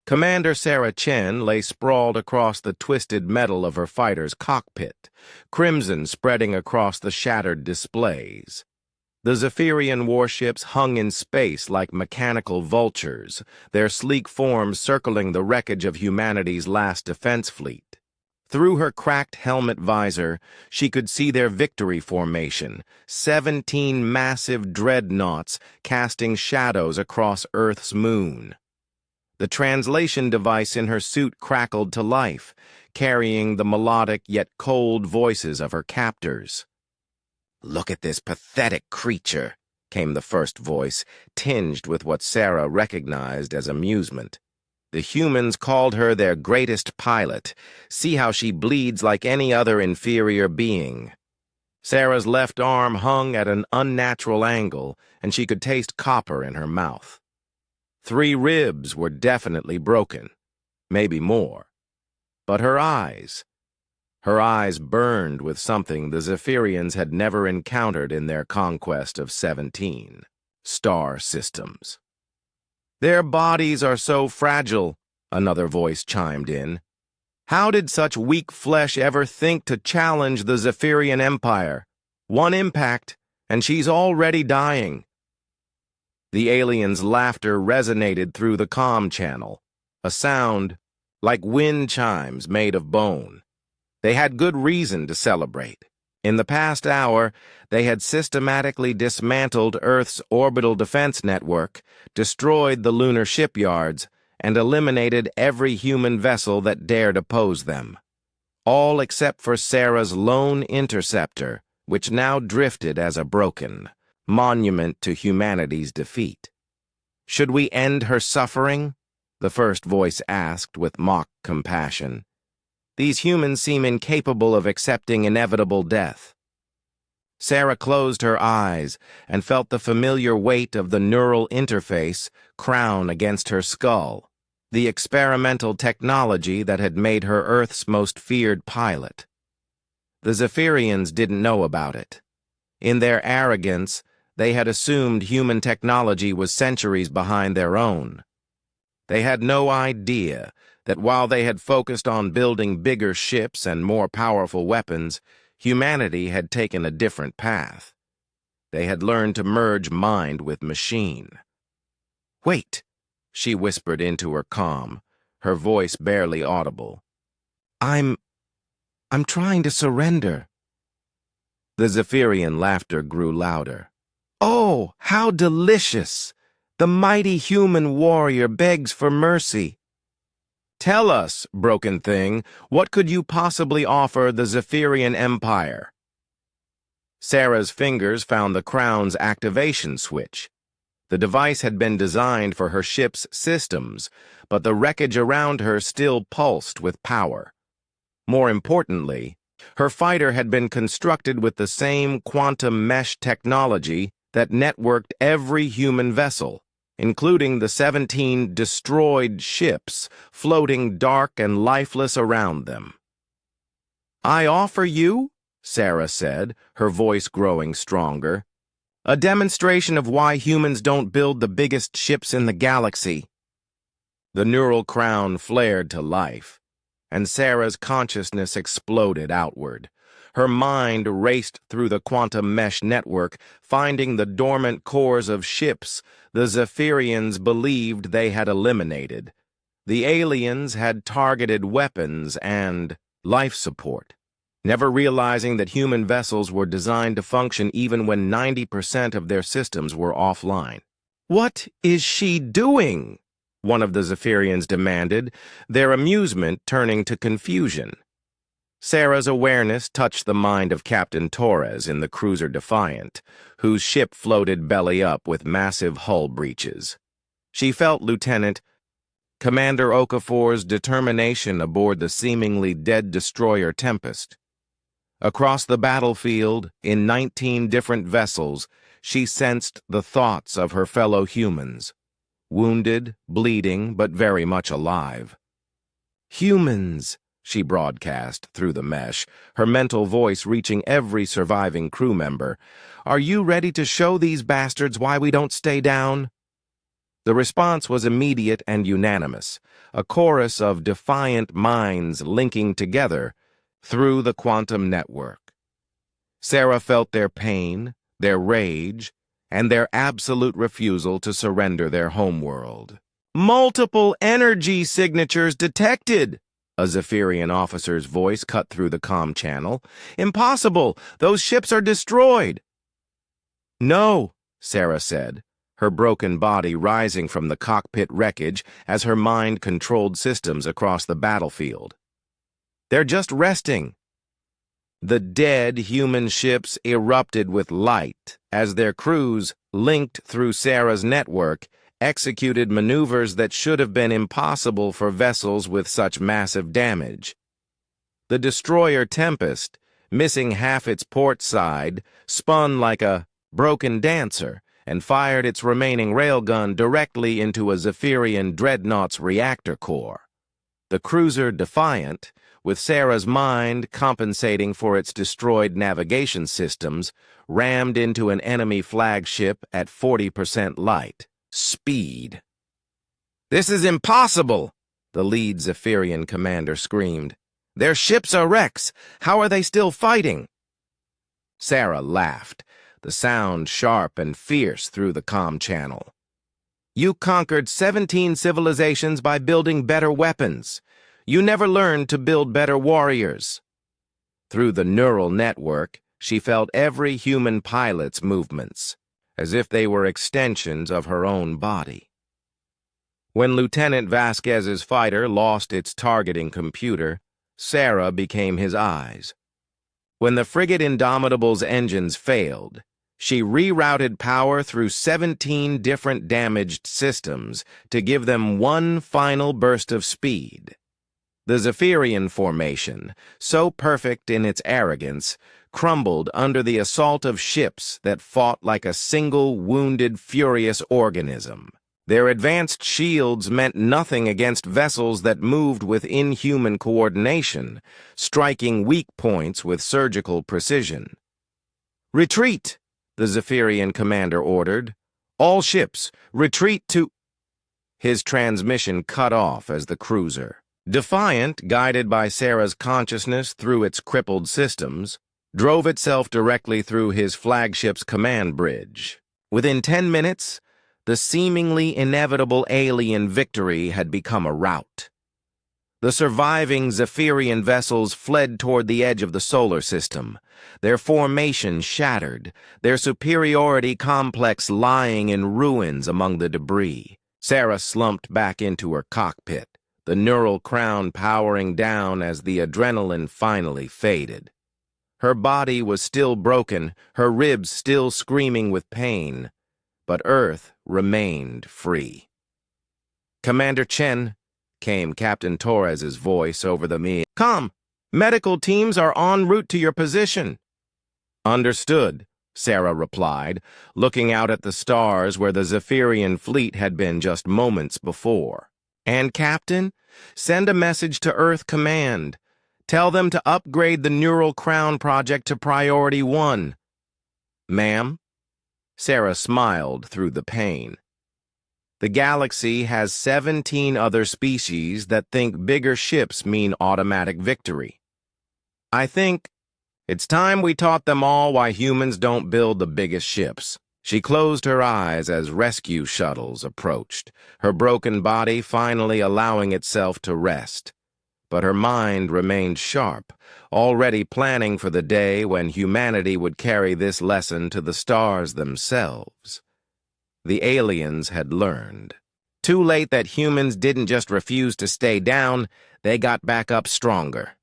Commander Sarah Chen lay sprawled across the twisted metal of her fighter's cockpit, crimson spreading across the shattered displays. The Zephyrian warships hung in space like mechanical vultures, their sleek forms circling the wreckage of humanity's last defense fleet. Through her cracked helmet visor, she could see their victory formation, 17 massive dreadnoughts casting shadows across Earth's moon. The translation device in her suit crackled to life, carrying the melodic yet cold voices of her captors. "Look at this pathetic creature," came the first voice, tinged with what Sarah recognized as amusement. "The humans called her their greatest pilot. See how she bleeds like any other inferior being." Sarah's left arm hung at an unnatural angle, and she could taste copper in her mouth. 3 ribs were definitely broken, maybe more. But her eyes burned with something the Zephyrians had never encountered in their conquest of 17 star systems. "Their bodies are so fragile," another voice chimed in. "How did such weak flesh ever think to challenge the Zephyrian Empire? One impact, and she's already dying." The aliens' laughter resonated through the comm channel, a sound like wind chimes made of bone. They had good reason to celebrate. In the past hour, they had systematically dismantled Earth's orbital defense network, destroyed the lunar shipyards, and eliminated every human vessel that dared oppose them. All except for Sarah's lone interceptor, which now drifted as a broken monument to humanity's defeat. "Should we end her suffering?" the first voice asked with mock compassion. "These humans seem incapable of accepting inevitable death." Sarah closed her eyes and felt the familiar weight of the neural interface crown against her skull, the experimental technology that had made her Earth's most feared pilot. The Zephyrians didn't know about it. In their arrogance, they had assumed human technology was centuries behind their own. They had no idea that while they had focused on building bigger ships and more powerful weapons, humanity had taken a different path. They had learned to merge mind with machine. "Wait," she whispered into her comm, her voice barely audible. I'm trying to surrender." The Zephyrian laughter grew louder. "Oh, how delicious! The mighty human warrior begs for mercy." "Tell us, broken thing, what could you possibly offer the Zephyrian Empire?" Sarah's fingers found the crown's activation switch. The device had been designed for her ship's systems, but the wreckage around her still pulsed with power. More importantly, her fighter had been constructed with the same quantum mesh technology that networked every human vessel, including the 17 destroyed ships floating dark and lifeless around them. "I offer you," Sarah said, her voice growing stronger, "a demonstration of why humans don't build the biggest ships in the galaxy." The neural crown flared to life, and Sarah's consciousness exploded outward. Her mind raced through the quantum mesh network, finding the dormant cores of ships the Zephyrians believed they had eliminated. The aliens had targeted weapons and life support, never realizing that human vessels were designed to function even when 90% of their systems were offline. "What is she doing?" one of the Zephyrians demanded, their amusement turning to confusion. Sarah's awareness touched the mind of Captain Torres in the cruiser Defiant, whose ship floated belly up with massive hull breaches. She felt Commander Okafor's determination aboard the seemingly dead destroyer Tempest. Across the battlefield, in 19 different vessels, she sensed the thoughts of her fellow humans, wounded, bleeding, but very much alive. "Humans," she broadcast through the mesh, her mental voice reaching every surviving crew member. "Are you ready to show these bastards why we don't stay down?" The response was immediate and unanimous, a chorus of defiant minds linking together through the quantum network. Sarah felt their pain, their rage, and their absolute refusal to surrender their homeworld. "Multiple energy signatures detected!" A Zephyrian officer's voice cut through the comm channel. "Impossible! Those ships are destroyed!" "No," Sarah said, her broken body rising from the cockpit wreckage as her mind controlled systems across the battlefield. "They're just resting." The dead human ships erupted with light as their crews, linked through Sarah's network, executed maneuvers that should have been impossible for vessels with such massive damage. The destroyer Tempest, missing half its port side, spun like a broken dancer and fired its remaining railgun directly into a Zephyrian dreadnought's reactor core. The cruiser Defiant, with Sarah's mind compensating for its destroyed navigation systems, rammed into an enemy flagship at 40% light. Speed. "This is impossible!" the lead Zephyrian commander screamed. "Their ships are wrecks. How are they still fighting?" Sarah laughed, the sound sharp and fierce through the comm channel. "You conquered 17 civilizations by building better weapons. You never learned to build better warriors." Through the neural network, she felt every human pilot's movements, as if they were extensions of her own body. When Lieutenant Vasquez's fighter lost its targeting computer, Sarah became his eyes. When the frigate Indomitable's engines failed, she rerouted power through 17 different damaged systems to give them one final burst of speed. The Zephyrian formation, so perfect in its arrogance, crumbled under the assault of ships that fought like a single wounded, furious organism. Their advanced shields meant nothing against vessels that moved with inhuman coordination, striking weak points with surgical precision. "Retreat!" the Zephyrian commander ordered. "All ships, retreat to—" His transmission cut off as the cruiser, Defiant, guided by Sarah's consciousness through its crippled systems, drove itself directly through his flagship's command bridge. Within 10 minutes, the seemingly inevitable alien victory had become a rout. The surviving Zephyrian vessels fled toward the edge of the solar system, their formation shattered, their superiority complex lying in ruins among the debris. Sarah slumped back into her cockpit, the neural crown powering down as the adrenaline finally faded. Her body was still broken, her ribs still screaming with pain, but Earth remained free. "Commander Chen," came Captain Torres's voice over the me. "Come, medical teams are en route to your position." "Understood," Sarah replied, looking out at the stars where the Zephyrian fleet had been just moments before. "And Captain, send a message to Earth Command. Tell them to upgrade the Neural Crown project to Priority 1. "Ma'am?" Sarah smiled through the pain. "The galaxy has 17 other species that think bigger ships mean automatic victory. I think it's time we taught them all why humans don't build the biggest ships." She closed her eyes as rescue shuttles approached, her broken body finally allowing itself to rest. But her mind remained sharp, already planning for the day when humanity would carry this lesson to the stars themselves. The aliens had learned. Too late that humans didn't just refuse to stay down, they got back up stronger.